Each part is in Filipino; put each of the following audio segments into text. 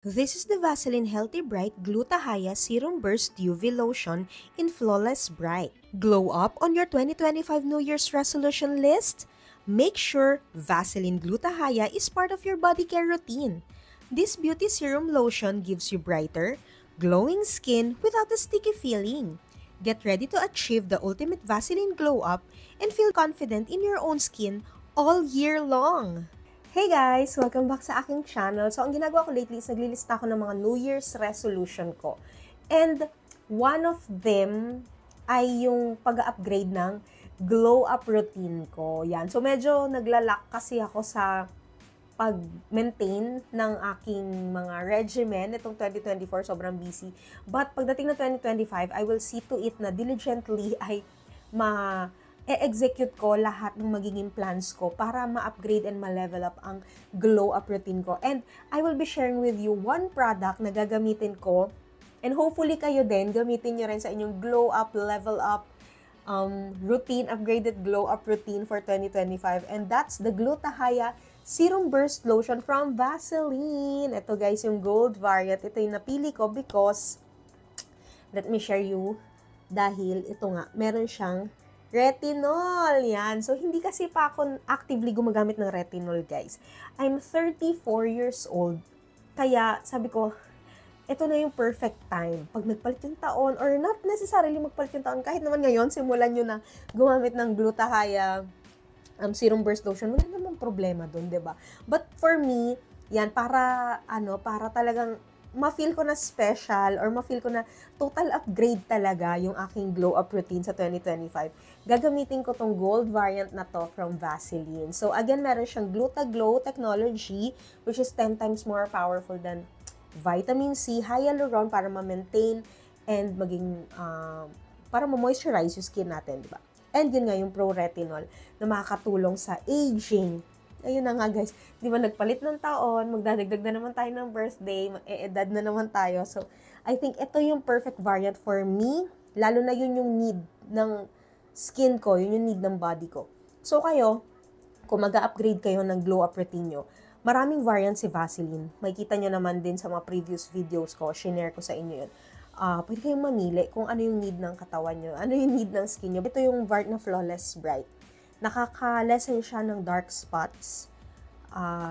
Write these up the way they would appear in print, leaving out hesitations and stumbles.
This is the Vaseline Healthy Bright Glutathione Serum Burst UV Lotion in Flawless Bright. Glow up on your 2025 New Year's resolution list? Make sure Vaseline Glutathione is part of your body care routine. This beauty serum lotion gives you brighter, glowing skin without the sticky feeling. Get ready to achieve the ultimate Vaseline glow up and feel confident in your own skin all year long. Hey guys! Welcome back sa aking channel. So, ang ginagawa ko lately is naglilista ako ng mga New Year's resolution ko. And one of them ay yung pag-upgrade ng glow up routine ko. Yan. So, medyo naglalak kasi ako sa pag-maintain ng aking mga regimen. Itong 2024, sobrang busy. But pagdating na 2025, I will see to it na diligently ay execute ko lahat ng magiging plans ko para ma-upgrade and ma-level up ang glow up routine ko. And I will be sharing with you one product na gagamitin ko and hopefully kayo din, gamitin nyo rin sa inyong glow up, level up routine, upgraded glow up routine for 2025. And that's the Glutathione Serum Burst Lotion from Vaseline. Ito guys, yung gold variant. Ito yung napili ko because, let me share you, dahil ito nga, meron siyang retinol, yan. So, hindi kasi pa ako actively gumagamit ng retinol, guys. I'm 34 years old. Kaya, sabi ko, ito na yung perfect time. Pag nagpalit yung taon, or not necessarily magpalit yung taon, kahit naman ngayon, simulan nyo na gumamit ng Glutathione Serum Burst Lotion, wala namang problema dun, 'di ba? But for me, yan, para talagang ma-feel ko na special or ma-feel ko na total upgrade talaga yung aking glow up routine sa 2025. Gagamitin ko tong gold variant na to from Vaseline. So again, meron siyang GlutaGlow technology which is 10 times more powerful than vitamin C, hyaluron para ma-maintain and maging para ma-moisturize yung skin natin, di ba? And yun nga yung pro-retinol na makakatulong sa aging. Ayun na nga guys, di ba nagpalit ng taon, magdadagdag na naman tayo ng birthday, mag-e-edad na naman tayo. So, I think ito yung perfect variant for me, lalo na yun yung need ng skin ko, yun yung need ng body ko. So, kayo, kung mag-upgrade kayo ng glow up routine nyo, maraming variant si Vaseline. Makikita nyo naman din sa mga previous videos ko, shinare ko sa inyo yun. Pwede kayong mamili kung ano yung need ng katawan nyo, ano yung need ng skin nyo. Ito yung variant na Flawless Bright. Nakaka-lessen siya ng dark spots.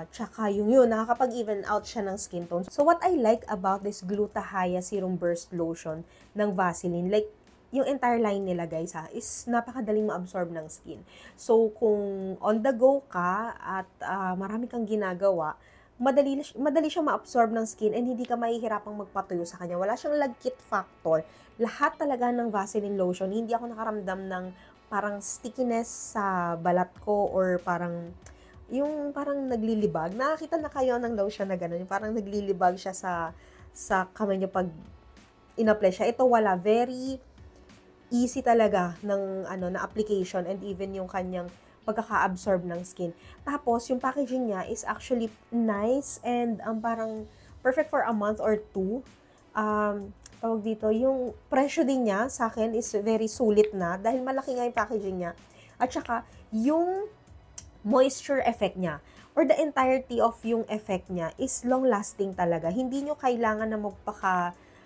Tsaka yun, nakakapag-even out siya ng skin tone. So, what I like about this Glutathione Serum Burst Lotion ng Vaseline, like, yung entire line nila, guys, is napakadaling ma-absorb ng skin. So, kung on the go ka at marami kang ginagawa, madali siyang ma-absorb ng skin and hindi ka mahihirapang magpatuyo sa kanya. Wala siyang lagkit factor. Lahat talaga ng Vaseline lotion, hindi ako nakaramdam ng parang stickiness sa balat ko or parang yung parang naglilibag. Nakakita na kayo ng lotion na gano'n, yung parang naglilibag siya sa kamay niyo pag in-apply siya. Ito wala, very easy talaga ng na application and even yung kanyang pagkaka-absorb ng skin. Tapos yung packaging niya is actually nice and parang perfect for a month or two. Tawag dito, yung presyo din niya sa akin is very sulit na dahil malaki nga yung packaging niya. At saka, yung moisture effect niya or the entirety of yung effect niya is long-lasting talaga. Hindi nyo kailangan na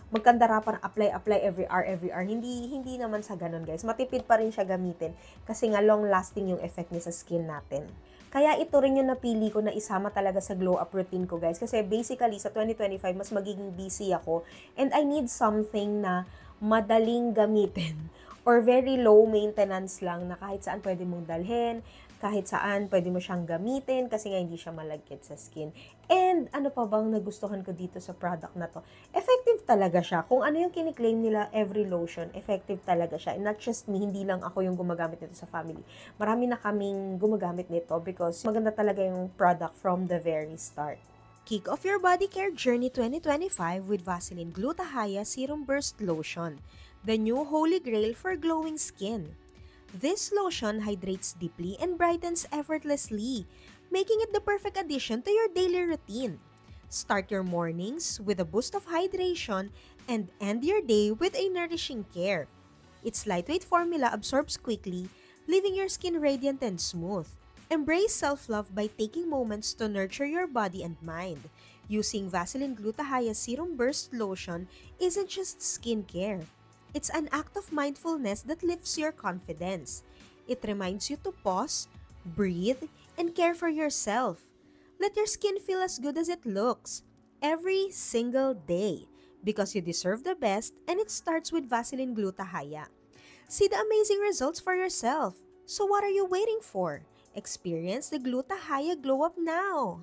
magkandara pa apply every hour. Hindi naman sa ganun, guys. Matipid pa rin siya gamitin kasi nga long-lasting yung effect niya sa skin natin. Kaya ito rin yung napili ko na isama talaga sa glow up routine ko, guys. Kasi basically, sa 2025, mas magiging busy ako. And I need something na madaling gamitin or very low maintenance lang na kahit saan pwede mong dalhin, kahit saan pwede mo siyang gamitin kasi nga hindi siya malagkit sa skin. And ano pa bang nagustuhan ko dito sa product na to? Effective talaga siya. Kung ano yung kiniklaim nila every lotion, effective talaga siya. And not just me, hindi lang ako yung gumagamit nito sa family. Marami na kaming gumagamit nito because maganda talaga yung product from the very start. Kick off your body care journey 2025 with Vaseline Glutathione Serum Burst Lotion, the new holy grail for glowing skin. This lotion hydrates deeply and brightens effortlessly, making it the perfect addition to your daily routine. Start your mornings with a boost of hydration and end your day with a nourishing care. Its lightweight formula absorbs quickly, leaving your skin radiant and smooth. Embrace self-love by taking moments to nurture your body and mind. Using Vaseline Glutathione Serum Burst Lotion isn't just skincare. It's an act of mindfulness that lifts your confidence. It reminds you to pause, breathe, and care for yourself. Let your skin feel as good as it looks every single day because you deserve the best, and it starts with Vaseline Glutathione. See the amazing results for yourself. So what are you waiting for? Experience the Glutathione Glow Up now!